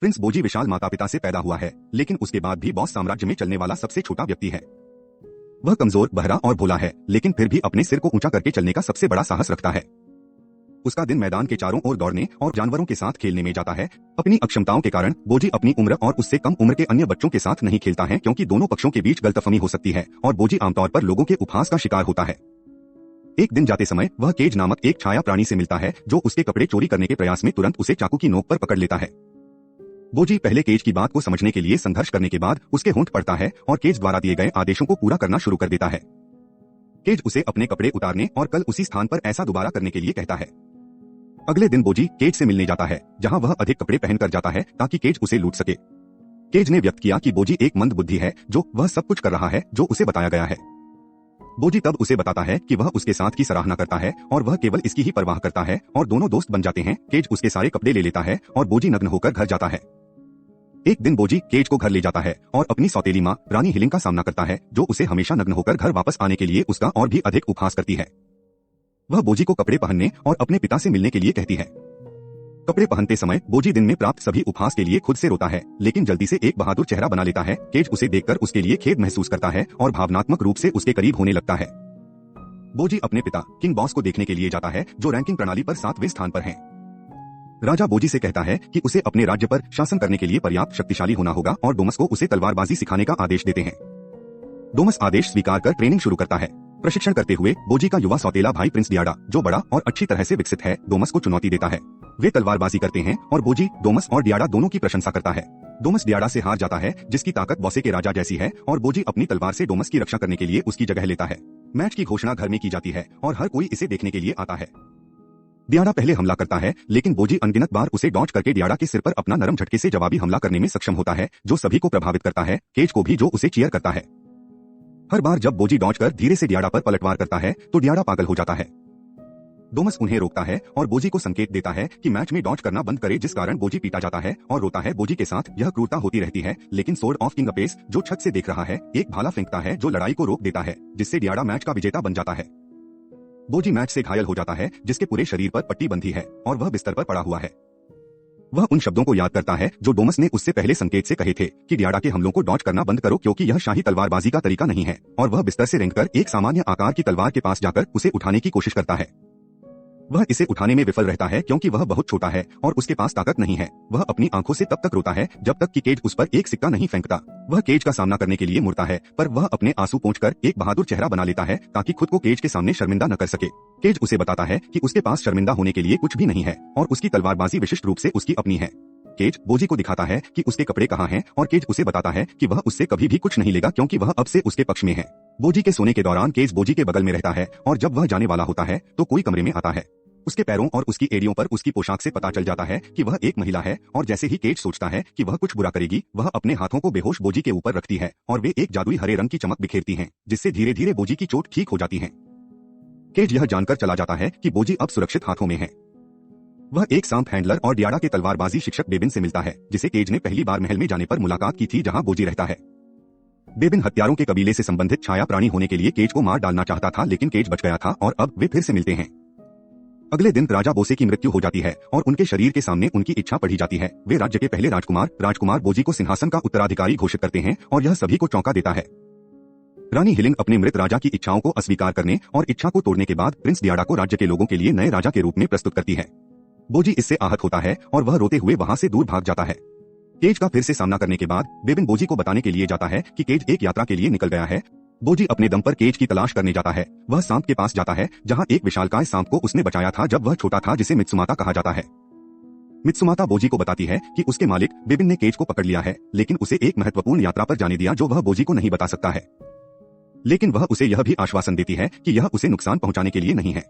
Prince बोजी विशाल माता पिता से पैदा हुआ है, लेकिन उसके बाद भी बॉस साम्राज्य में चलने वाला सबसे छोटा व्यक्ति है। वह कमजोर, बहरा और भोला है, लेकिन फिर भी अपने सिर को ऊंचा करके चलने का सबसे बड़ा साहस रखता है। उसका दिन मैदान के चारों ओर दौड़ने और जानवरों के साथ खेलने में जाता है। अपनी अक्षमताओं के कारण बोजी अपनी उम्र और उससे कम उम्र के अन्य बच्चों के साथ नहीं खेलता है, क्योंकि दोनों पक्षों के बीच गलतफहमी हो सकती है और बोजी आमतौर पर लोगों के उपहास का शिकार होता है। एक दिन जाते समय वह केज नामक एक छाया प्राणी से मिलता है, जो उसके कपड़े चोरी करने के प्रयास में तुरंत उसे चाकू की नोक पर पकड़ लेता है। बोजी पहले केज की बात को समझने के लिए संघर्ष करने के बाद उसके होंठ पड़ता है और केज द्वारा दिए गए आदेशों को पूरा करना शुरू कर देता है। केज उसे अपने कपड़े उतारने और कल उसी स्थान पर ऐसा दोबारा करने के लिए कहता है। अगले दिन बोजी केज से मिलने जाता है, जहां वह अधिक कपड़े पहनकर जाता है ताकि केज उसे लूट सके। केज ने व्यक्त किया कि बोजी एक मंद बुद्धि है, जो वह सब कुछ कर रहा है जो उसे बताया गया है। बोजी तब उसे बताता है कि वह उसके साथ की सराहना करता है और वह केवल इसकी ही परवाह करता है और दोनों दोस्त बन जाते हैं। केज उसके सारे कपड़े ले लेता है और बोजी नग्न होकर घर जाता है। एक दिन बोजी केज को घर ले जाता है और अपनी सौतेली माँ रानी हिलिंग का सामना करता है, जो उसे हमेशा नग्न होकर घर वापस आने के लिए उसका और भी अधिक उपहास करती है। वह बोजी को कपड़े पहनने और अपने पिता से मिलने के लिए कहती है। कपड़े पहनते समय बोजी दिन में प्राप्त सभी उपहास के लिए खुद से रोता है, लेकिन जल्दी से एक बहादुर चेहरा बना लेता है। केज उसे देखकर उसके लिए खेद महसूस करता है और भावनात्मक रूप से उसके करीब होने लगता है। बोजी अपने पिता किंग बॉस को देखने के लिए जाता है, जो रैंकिंग प्रणाली पर 7वें स्थान पर हैं। राजा बोजी से कहता है कि उसे अपने राज्य पर शासन करने के लिए पर्याप्त शक्तिशाली होना होगा और डोमस को उसे तलवारबाजी सिखाने का आदेश देते हैं। डोमस आदेश स्वीकार कर ट्रेनिंग शुरू करता है। प्रशिक्षण करते हुए बोजी का युवा सौतेला भाई प्रिंस डियाडा, जो बड़ा और अच्छी तरह से विकसित है, डोमस को चुनौती देता है। वे तलवारबाजी करते हैं और बोजी, डोमस और डियाडा दोनों की प्रशंसा करता है। डोमस डियाडा से हार जाता है, जिसकी ताकत बॉसे के राजा जैसी है, और बोजी अपनी तलवार से डोमस की रक्षा करने के लिए उसकी जगह लेता है। मैच की घोषणा घर में की जाती है और हर कोई इसे देखने के लिए आता है। डियाडा पहले हमला करता है, लेकिन बोजी अनगिनत बार उसे डॉज करके डियाडा के सिर पर अपना नरम झटके से जवाबी हमला करने में सक्षम होता है, जो सभी को प्रभावित करता है, केज को भी, जो उसे चीयर करता है। हर बार जब बोजी डॉज कर धीरे से डियाडा पर पलटवार करता है तो डियाडा पागल हो जाता है। डोमस उन्हें रोकता है और बोजी को संकेत देता है कि मैच में डॉज करना बंद करे, जिस कारण बोजी पीटा जाता है और रोता है। बोजी के साथ यह क्रूरता होती रहती है, लेकिन सोर्ड ऑफ किंग अपेस, जो छत से देख रहा है, एक भाला फेंकता है जो लड़ाई को रोक देता है, जिससे डियाडा मैच का विजेता बन जाता है। बोजी मैच से घायल हो जाता है, जिसके पूरे शरीर पर पट्टी बंधी है और वह बिस्तर पर पड़ा हुआ है। वह उन शब्दों को याद करता है जो डोमस ने उससे पहले संकेत से कहे थे कि डियाडा के हमलों को डॉज करना बंद करो, क्योंकि यह शाही तलवारबाजी का तरीका नहीं है, और वह बिस्तर से रेंगकर एक सामान्य आकार की तलवार के पास जाकर उसे उठाने की कोशिश करता है। वह इसे उठाने में विफल रहता है, क्योंकि वह बहुत छोटा है और उसके पास ताकत नहीं है। वह अपनी आंखों से तब तक रोता है जब तक कि केज उस पर एक सिक्का नहीं फेंकता। वह केज का सामना करने के लिए मुड़ता है, पर वह अपने आंसू पोंछकर एक बहादुर चेहरा बना लेता है ताकि खुद को केज के सामने शर्मिंदा न कर सके। केज उसे बताता है कि उसके पास शर्मिंदा होने के लिए कुछ भी नहीं है और उसकी तलवारबाजी विशिष्ट रूप से उसकी अपनी है। केज बोजी को दिखाता है कि उसके कपड़े कहाँ हैं और केज उसे बताता है कि वह उससे कभी भी कुछ नहीं लेगा, क्योंकि वह अब से उसके पक्ष में है। बोजी के सोने के दौरान केज बोजी के बगल में रहता है और जब वह जाने वाला होता है तो कोई कमरे में आता है। उसके पैरों और उसकी एड़ियों पर उसकी पोशाक से पता चल जाता है कि वह एक महिला है, और जैसे ही केज सोचता है कि वह कुछ बुरा करेगी, वह अपने हाथों को बेहोश बोजी के ऊपर रखती है और वे एक जादुई हरे रंग की चमक बिखेरती हैं, जिससे धीरे धीरे बोजी की चोट ठीक हो जाती है। केज यह जानकर चला जाता है कि बोजी अब सुरक्षित हाथों में है। वह एक सांप हैंडलर और डियाडा के तलवारबाजी शिक्षक बेबिन से मिलता है, जिसे केज ने पहली बार महल में जाने पर मुलाकात की थी, जहां बोजी रहता है। बेबिन हत्यारों के कबीले से संबंधित छाया प्राणी होने के लिए केज को मार डालना चाहता था, लेकिन केज बच गया था और अब वे फिर से मिलते हैं। अगले दिन राजा बोसे की मृत्यु हो जाती है और उनके शरीर के सामने उनकी इच्छा पढ़ी जाती है। वे राज्य के पहले राजकुमार बोजी को सिंहासन का उत्तराधिकारी घोषित करते हैं और यह सभी को चौंका देता है। रानी हिलिंग अपने मृत राजा की इच्छाओं को अस्वीकार करने और इच्छा को तोड़ने के बाद प्रिंस डियाडा को राज्य के लोगों के लिए नए राजा के रूप में प्रस्तुत करती है। बोजी इससे आहत होता है और वह रोते हुए वहां से दूर भाग जाता है। केज का फिर से सामना करने के बाद बेबिन बोजी को बताने के लिए जाता है कि केज एक यात्रा के लिए निकल गया है। बोजी अपने दम पर केज की तलाश करने जाता है। वह सांप के पास जाता है, जहां एक विशालकाय सांप को उसने बचाया था जब वह छोटा था, जिसे मित्सुमाता कहा जाता है। मित्सुमाता बोजी को बताती है कि उसके मालिक बेबिन ने केज को पकड़ लिया है, लेकिन उसे एक महत्वपूर्ण यात्रा पर जाने दिया जो वह बोजी को नहीं बता सकता है। लेकिन वह उसे यह भी आश्वासन देती है कि यह उसे नुकसान पहुंचाने के लिए नहीं है।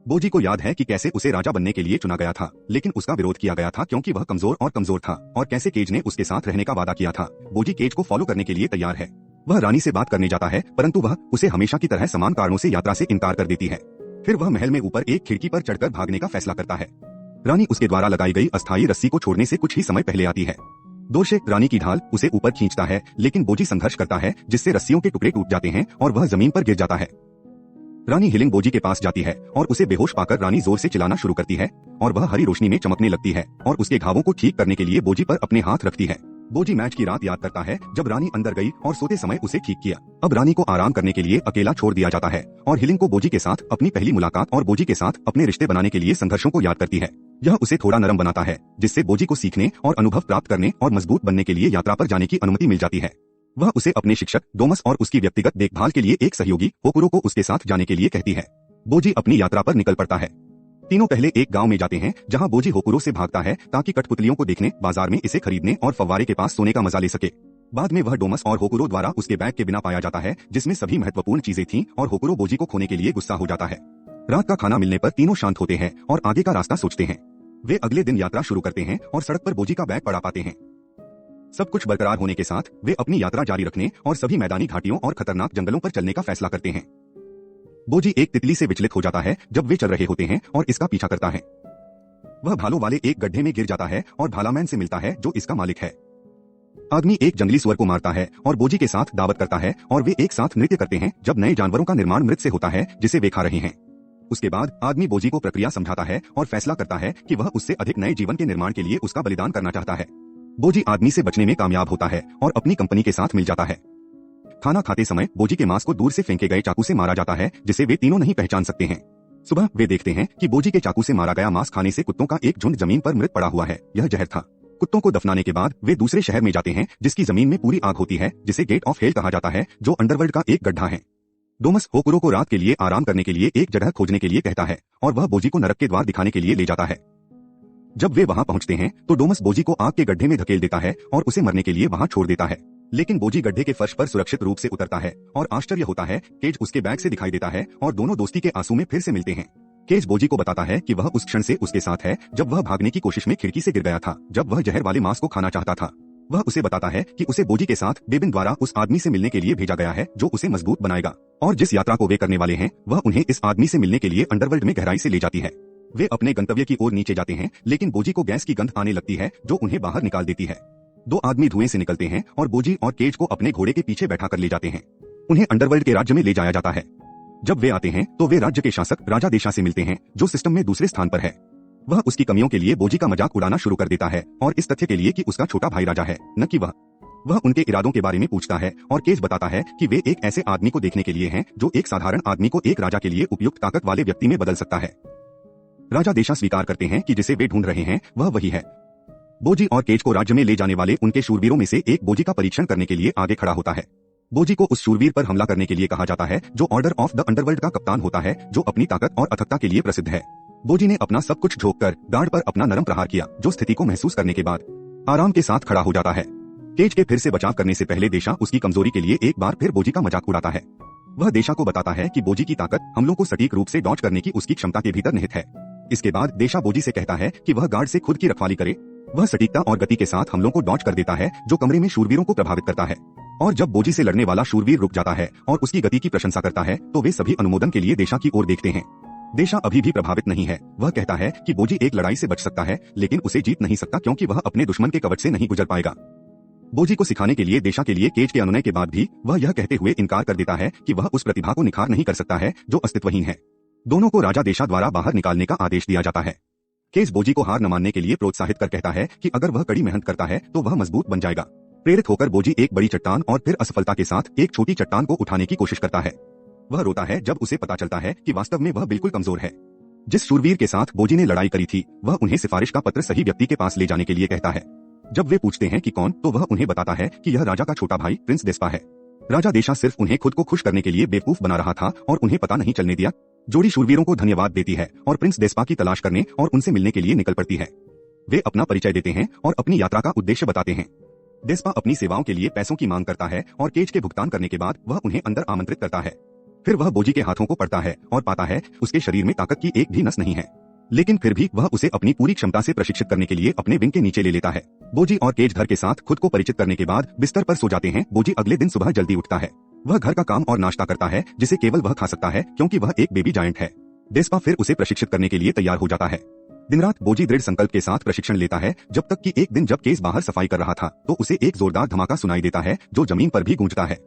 बोजी को याद है कि कैसे उसे राजा बनने के लिए चुना गया था, लेकिन उसका विरोध किया गया था क्योंकि वह कमजोर था, और कैसे केज ने उसके साथ रहने का वादा किया था। बोजी केज को फॉलो करने के लिए तैयार है। वह रानी से बात करने जाता है, परंतु वह उसे हमेशा की तरह समान कारणों से यात्रा से इनकार कर देती है। फिर वह महल में ऊपर एक खिड़की पर चढ़कर भागने का फैसला करता है। रानी उसके द्वारा लगाई गई अस्थायी रस्सी को छोड़ने से कुछ ही समय पहले आती है। दोषे रानी की ढाल उसे ऊपर खींचता है, लेकिन बोजी संघर्ष करता है, जिससे रस्सियों के टुकड़े टूट जाते हैं और वह जमीन पर गिर जाता है। रानी हिलिंग बोजी के पास जाती है और उसे बेहोश पाकर रानी जोर से चिल्लाना शुरू करती है और वह हरी रोशनी में चमकने लगती है और उसके घावों को ठीक करने के लिए बोजी पर अपने हाथ रखती है। बोजी मैच की रात याद करता है जब रानी अंदर गई और सोते समय उसे ठीक किया। अब रानी को आराम करने के लिए अकेला छोड़ दिया जाता है और हिलिंग को बोजी के साथ अपनी पहली मुलाकात और बोजी के साथ अपने रिश्ते बनाने के लिए संघर्षों को याद करती है। यह उसे थोड़ा नरम बनाता है जिससे बोजी को सीखने और अनुभव प्राप्त करने और मजबूत बनने के लिए यात्रा पर जाने की अनुमति मिल जाती है। वह उसे अपने शिक्षक डोमस और उसकी व्यक्तिगत देखभाल के लिए एक सहयोगी होकुरो को उसके साथ जाने के लिए कहती है। बोजी अपनी यात्रा पर निकल पड़ता है। तीनों पहले एक गांव में जाते हैं जहां बोजी होकुरो से भागता है ताकि कठपुतलियों को देखने, बाजार में इसे खरीदने और फव्वारे के पास सोने का मजा ले सके। बाद में वह डोमस और होकुरो द्वारा उसके बैग के बिना पाया जाता है जिसमें सभी महत्वपूर्ण चीजें थीं और होकुरो बोजी को खोने के लिए गुस्सा हो जाता है। रात का खाना मिलने पर तीनों शांत होते हैं और आगे का रास्ता सोचते हैं। वे अगले दिन यात्रा शुरू करते हैं और सड़क पर बोजी का बैग पड़ा पाते हैं। सब कुछ बरकरार होने के साथ वे अपनी यात्रा जारी रखने और सभी मैदानी घाटियों और खतरनाक जंगलों पर चलने का फैसला करते हैं। बोजी एक तितली से विचलित हो जाता है जब वे चल रहे होते हैं और इसका पीछा करता है। वह भालों वाले एक गड्ढे में गिर जाता है और भालामैन से मिलता है जो इसका मालिक है। आदमी एक जंगली सुअर को मारता है और बोजी के साथ दावत करता है और वे एक साथ नृत्य करते हैं जब नए जानवरों का निर्माण मृत से होता है जिसे वे खा रहे हैं। उसके बाद आदमी बोजी को प्रक्रिया समझाता है और फैसला करता है कि वह उससे अधिक नए जीवन के निर्माण के लिए उसका बलिदान करना चाहता है। बोजी आदमी से बचने में कामयाब होता है और अपनी कंपनी के साथ मिल जाता है। खाना खाते समय बोजी के मांस को दूर से फेंके गए चाकू से मारा जाता है जिसे वे तीनों नहीं पहचान सकते हैं। सुबह वे देखते हैं कि बोजी के चाकू से मारा गया मांस खाने से कुत्तों का एक झुंड जमीन पर मृत पड़ा हुआ है। यह जहर था। कुत्तों को दफनाने के बाद वे दूसरे शहर में जाते हैं जिसकी जमीन में पूरी आग होती है जिसे गेट ऑफ हेल कहा जाता है जो अंडरवर्ल्ड का एक गड्ढा है। डोमस होकुरो को रात के लिए आराम करने के लिए एक जगह खोजने के लिए कहता है और वह बोजी को नरक के द्वार दिखाने के लिए ले जाता है। जब वे वहां पहुंचते हैं तो डोमस बोजी को आग के गड्ढे में धकेल देता है और उसे मरने के लिए वहां छोड़ देता है। लेकिन बोजी गड्ढे के फर्श पर सुरक्षित रूप से उतरता है और आश्चर्य होता है केज उसके बैग से दिखाई देता है और दोनों दोस्ती के आंसू में फिर से मिलते हैं। केज बोजी को बताता है कि वह उस क्षण से उसके साथ है जब वह भागने की कोशिश में खिड़की से गिर गया था जब वह जहर वाले मांस को खाना चाहता था। वह उसे बताता है कि उसे बोजी के साथ बेबिन द्वारा उस आदमी से मिलने के लिए भेजा गया है जो उसे मजबूत बनाएगा और जिस यात्रा को वे करने वाले हैं वह उन्हें इस आदमी से मिलने के लिए अंडरवर्ल्ड में गहराई से ले जाती है। वे अपने गंतव्य की ओर नीचे जाते हैं लेकिन बोजी को गैस की गंध आने लगती है जो उन्हें बाहर निकाल देती है। दो आदमी धुएं से निकलते हैं और बोजी और केज को अपने घोड़े के पीछे बैठा कर ले जाते हैं। उन्हें अंडरवर्ल्ड के राज्य में ले जाया जाता है। जब वे आते हैं तो वे राज्य के शासक राजा देशा से मिलते हैं जो सिस्टम में दूसरे स्थान पर है। वह उसकी कमियों के लिए बोजी का मजाक उड़ाना शुरू कर देता है और इस तथ्य के लिए कि उसका छोटा भाई राजा है न कि वह उनके इरादों के बारे में पूछता है और केज बताता है कि वे एक ऐसे आदमी को देखने के लिए हैं जो एक साधारण आदमी को एक राजा के लिए उपयुक्त ताकत वाले व्यक्ति में बदल सकता है। राजा देशा स्वीकार करते हैं कि जिसे वे ढूंढ रहे हैं वह वही है। बोजी और केज को राज्य में ले जाने वाले उनके शूरवीरों में से एक बोजी का परीक्षण करने के लिए आगे खड़ा होता है। बोजी को उस शूरवीर पर हमला करने के लिए कहा जाता है जो ऑर्डर ऑफ द अंडरवर्ल्ड का कप्तान होता है जो अपनी ताकत और अथकता के लिए प्रसिद्ध है। बोजी ने अपना सब कुछ झोंक कर गार्ड पर अपना नरम प्रहार किया जो स्थिति को महसूस करने के बाद आराम के साथ खड़ा हो जाता है। केज के फिर से बचाव करने से पहले देशा उसकी कमजोरी के लिए एक बार फिर बोजी का मजाक उड़ाता है। वह देशा को बताता है कि बोजी की ताकत हमलों को सटीक रूप से डॉज करने की उसकी क्षमता के भीतर निहित है। इसके बाद देशा बोजी से कहता है कि वह गार्ड से खुद की रखवाली करे। वह सटीकता और गति के साथ हमलों को डॉज कर देता है जो कमरे में शूरवीरों को प्रभावित करता है। और जब बोजी से लड़ने वाला शूरवीर रुक जाता है और उसकी गति की प्रशंसा करता है तो वे सभी अनुमोदन के लिए देशा की ओर देखते हैं। देशा अभी भी प्रभावित नहीं है। वह कहता है कि बोजी एक लड़ाई से बच सकता है लेकिन उसे जीत नहीं सकता क्योंकि वह अपने दुश्मन के कवच से नहीं गुजर पाएगा। बोजी को सिखाने के लिए देशा के लिए केज के अनुनय के बाद भी वह यह कहते हुए इनकार कर देता है कि वह उस प्रतिभा को निखार नहीं कर सकता है जो अस्तित्वहीन है। दोनों को राजा देशा द्वारा बाहर निकालने का आदेश दिया जाता है। केज बोजी को हार न मानने के लिए प्रोत्साहित कर कहता है कि अगर वह कड़ी मेहनत करता है तो वह मजबूत बन जाएगा। प्रेरित होकर बोजी एक बड़ी चट्टान और फिर असफलता के साथ एक छोटी चट्टान को उठाने की कोशिश करता है। वह रोता है जब उसे पता चलता है कि वास्तव में वह बिल्कुल कमजोर है। जिस शूरवीर के साथ बोजी ने लड़ाई करी थी वह उन्हें सिफारिश का पत्र सही व्यक्ति के पास ले जाने के लिए कहता है। जब वे पूछते हैं कि कौन तो वह उन्हें बताता है कि यह राजा का छोटा भाई प्रिंस देस्पा है। राजा देशा सिर्फ उन्हें खुद को खुश करने के लिए बेवकूफ बना रहा था और उन्हें पता नहीं चलने दिया। जोड़ी शूरवीरों को धन्यवाद देती है और प्रिंस देस्पा की तलाश करने और उनसे मिलने के लिए निकल पड़ती है। वे अपना परिचय देते हैं और अपनी यात्रा का उद्देश्य बताते हैं। देस्पा अपनी सेवाओं के लिए पैसों की मांग करता है और केज के भुगतान करने के बाद वह उन्हें अंदर आमंत्रित करता है। फिर वह बोजी के हाथों को पढ़ता है और पाता है उसके शरीर में ताकत की एक भी नस नहीं है, लेकिन फिर भी वह उसे अपनी पूरी क्षमता से प्रशिक्षित करने के लिए अपने विंग के नीचे ले लेता है। बोजी और केज घर के साथ खुद को परिचित करने के बाद बिस्तर पर सो जाते हैं। बोजी अगले दिन सुबह जल्दी उठता है। वह घर का काम और नाश्ता करता है जिसे केवल वह खा सकता है क्योंकि वह एक बेबी जायंट है। देस्पा फिर उसे प्रशिक्षित करने के लिए तैयार हो जाता है। दिन रात बोजी दृढ़ संकल्प के साथ प्रशिक्षण लेता है जब तक कि एक दिन जब केज बाहर सफाई कर रहा था तो उसे एक जोरदार धमाका सुनाई देता है जो जमीन पर भी गूंजता है।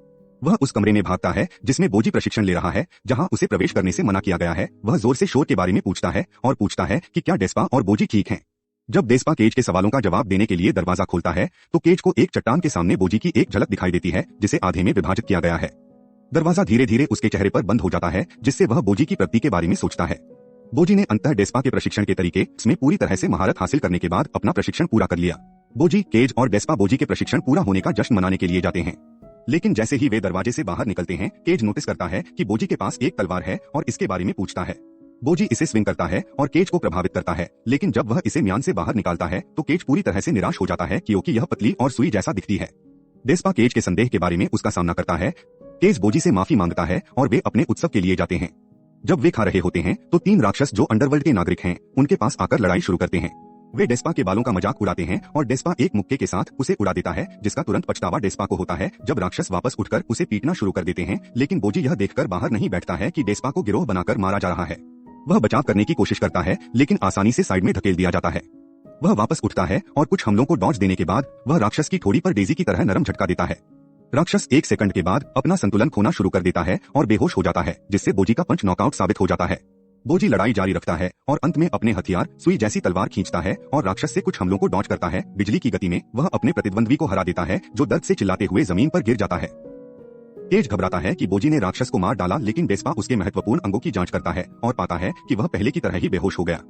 वह उस कमरे में भागता है जिसमें बोजी प्रशिक्षण ले रहा है, जहां उसे प्रवेश करने से मना किया गया है। वह जोर से शोर के बारे में पूछता है और पूछता है कि क्या डेस्पा और बोजी ठीक हैं। जब डेस्पा केज के सवालों का जवाब देने के लिए दरवाजा खोलता है तो केज को एक चट्टान के सामने बोजी की एक झलक दिखाई देती है, जिसे आधे में विभाजित किया गया है। दरवाजा धीरे धीरे उसके चेहरे पर बंद हो जाता है, जिससे वह बोजी की प्रगति के बारे में सोचता है। बोजी ने अंततः डेस्पा के प्रशिक्षण के तरीके इसमें पूरी तरह से महारत हासिल करने के बाद अपना प्रशिक्षण पूरा कर लिया। बोजी, केज और डेस्पा बोजी के प्रशिक्षण पूरा होने का जश्न मनाने के लिए जाते हैं। लेकिन जैसे ही वे दरवाजे से बाहर निकलते हैं, केज नोटिस करता है कि बोजी के पास एक तलवार है और इसके बारे में पूछता है। बोजी इसे स्विंग करता है और केज को प्रभावित करता है, लेकिन जब वह इसे म्यान से बाहर निकालता है तो केज पूरी तरह से निराश हो जाता है क्योंकि यह पतली और सुई जैसा दिखती है। डेस्पा केज के संदेह के बारे में उसका सामना करता है। केज बोजी से माफी मांगता है और वे अपने उत्सव के लिए जाते हैं। जब वे खा रहे होते हैं तो 3 राक्षस जो अंडरवर्ल्ड के नागरिक हैं, उनके पास आकर लड़ाई शुरू करते हैं। वे डेस्पा के बालों का मजाक उड़ाते हैं और डेस्पा एक मुक्के के साथ उसे उड़ा देता है, जिसका तुरंत पछतावा डेस्पा को होता है जब राक्षस वापस उठकर उसे पीटना शुरू कर देते हैं। लेकिन बोजी यह देखकर बाहर नहीं बैठता है कि डेस्पा को गिरोह बनाकर मारा जा रहा है। वह बचाव करने की कोशिश करता है, लेकिन आसानी से साइड में धकेल दिया जाता है। वह वापस उठता है और कुछ हमलों को डॉज देने के बाद वह राक्षस की ठोड़ी पर डेजी की तरह नरम झटका देता है। राक्षस 1 सेकंड के बाद अपना संतुलन खोना शुरू कर देता है और बेहोश हो जाता है, जिससे बोजी का पंच नॉकआउट साबित हो जाता है। बोजी लड़ाई जारी रखता है और अंत में अपने हथियार सुई जैसी तलवार खींचता है और राक्षस से कुछ हमलों को डॉज करता है। बिजली की गति में वह अपने प्रतिद्वंद्वी को हरा देता है, जो दर्द से चिल्लाते हुए जमीन पर गिर जाता है। केज घबराता है कि बोजी ने राक्षस को मार डाला, लेकिन डेस्पा उसके महत्वपूर्ण अंगों की जांच करता है और पाता है कि वह पहले की तरह ही बेहोश हो गया।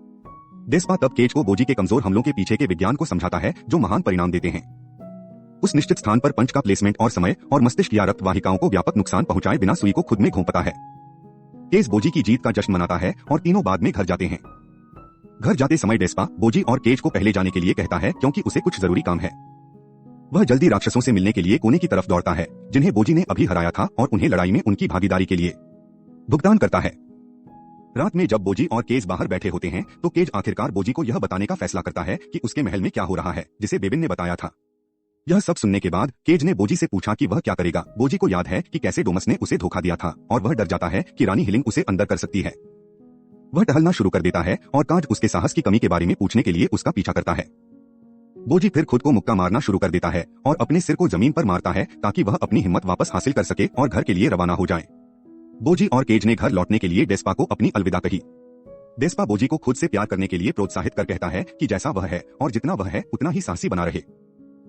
डेस्पा तब केज को बोजी के कमजोर हमलों के पीछे के विज्ञान को समझाता है, जो महान परिणाम देते हैं। उस निश्चित स्थान पर पंच का प्लेसमेंट और समय और मस्तिष्क या रक्त वाहिकाओं को व्यापक नुकसान पहुंचाए बिना सुई को खुद में घोंपता है। केज बोजी की जीत का जश्न मनाता है और तीनों बाद में घर जाते हैं। घर जाते समय डेस्पा बोजी और केज को पहले जाने के लिए कहता है क्योंकि उसे कुछ जरूरी काम है। वह जल्दी राक्षसों से मिलने के लिए कोने की तरफ दौड़ता है, जिन्हें बोजी ने अभी हराया था, और उन्हें लड़ाई में उनकी भागीदारी के लिए भुगतान करता है। रात में जब बोजी और केज बाहर बैठे होते हैं तो केज आखिरकार बोजी को यह बताने का फैसला करता है कि उसके महल में क्या हो रहा है, जिसे बेबिन ने बताया था। यह सब सुनने के बाद केज ने बोजी से पूछा कि वह क्या करेगा। बोजी को याद है कि कैसे डोमस ने उसे धोखा दिया था और वह डर जाता है कि रानी हिलिंग उसे अंदर कर सकती है। वह टहलना शुरू कर देता है और काज उसके साहस की कमी के बारे में पूछने के लिए उसका पीछा करता है। बोजी फिर खुद को मुक्का मारना शुरू कर देता है और अपने सिर को जमीन पर मारता है ताकि वह अपनी हिम्मत वापस हासिल कर सके और घर के लिए रवाना हो जाए। बोजी और केज ने घर लौटने के लिए डेस्पा को अपनी अलविदा कही। डेस्पा बोजी को खुद से प्यार करने के लिए प्रोत्साहित कर कहता है कि जैसा वह है और जितना वह है उतना ही साहसी बना रहे।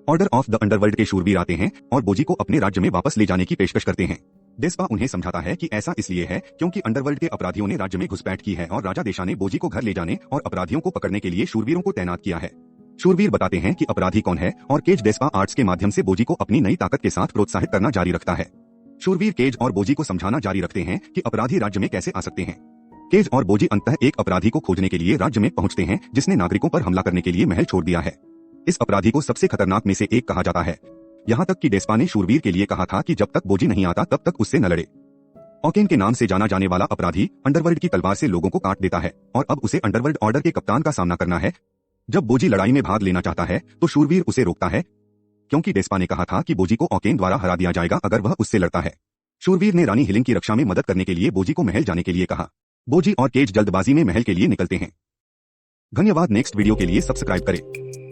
ऑर्डर ऑफ द अंडरवर्ल्ड के शूरवीर आते हैं और बोजी को अपने राज्य में वापस ले जाने की पेशकश करते हैं। डेस्पा उन्हें समझाता है कि ऐसा इसलिए है क्योंकि अंडरवर्ल्ड के अपराधियों ने राज्य में घुसपैठ की है और राजा देशा ने बोजी को घर ले जाने और अपराधियों को पकड़ने के लिए शूरवीरों को तैनात किया है। शूरवीर बताते हैं कि अपराधी कौन है और केज डेस्पा आर्ट्स के माध्यम से बोजी को अपनी नई ताकत के साथ प्रोत्साहित करना जारी रखता है। शूरवीर केज और बोजी को समझाना जारी रखते हैं कि अपराधी राज्य में कैसे आ सकते हैं। केज और बोजी अंततः एक अपराधी को खोजने के लिए राज्य में पहुंचते हैं, जिसने नागरिकों पर हमला करने के लिए महल छोड़ दिया है। इस अपराधी को सबसे खतरनाक में से एक कहा जाता है, यहाँ तक कि डेस्पा ने शूरवीर के लिए कहा था कि जब तक बोजी नहीं आता तब तक उससे न लड़े। ऑकेन के नाम से जाना जाने वाला अपराधी अंडरवर्ल्ड की तलवार से लोगों को काट देता है और अब उसे अंडरवर्ल्ड ऑर्डर के कप्तान का सामना करना है। जब बोजी लड़ाई में भाग लेना चाहता है तो शूरवीर उसे रोकता है, क्योंकि डेस्पा ने कहा था कि बोजी को ऑकेन द्वारा हरा दिया जाएगा अगर वह उससे लड़ता है। शूरवीर ने रानी हिलिंग की रक्षा में मदद करने के लिए बोजी को महल जाने के लिए कहा। बोजी और केज जल्दबाजी में महल के लिए निकलते हैं। धन्यवाद। नेक्स्ट वीडियो के लिए सब्सक्राइब करें।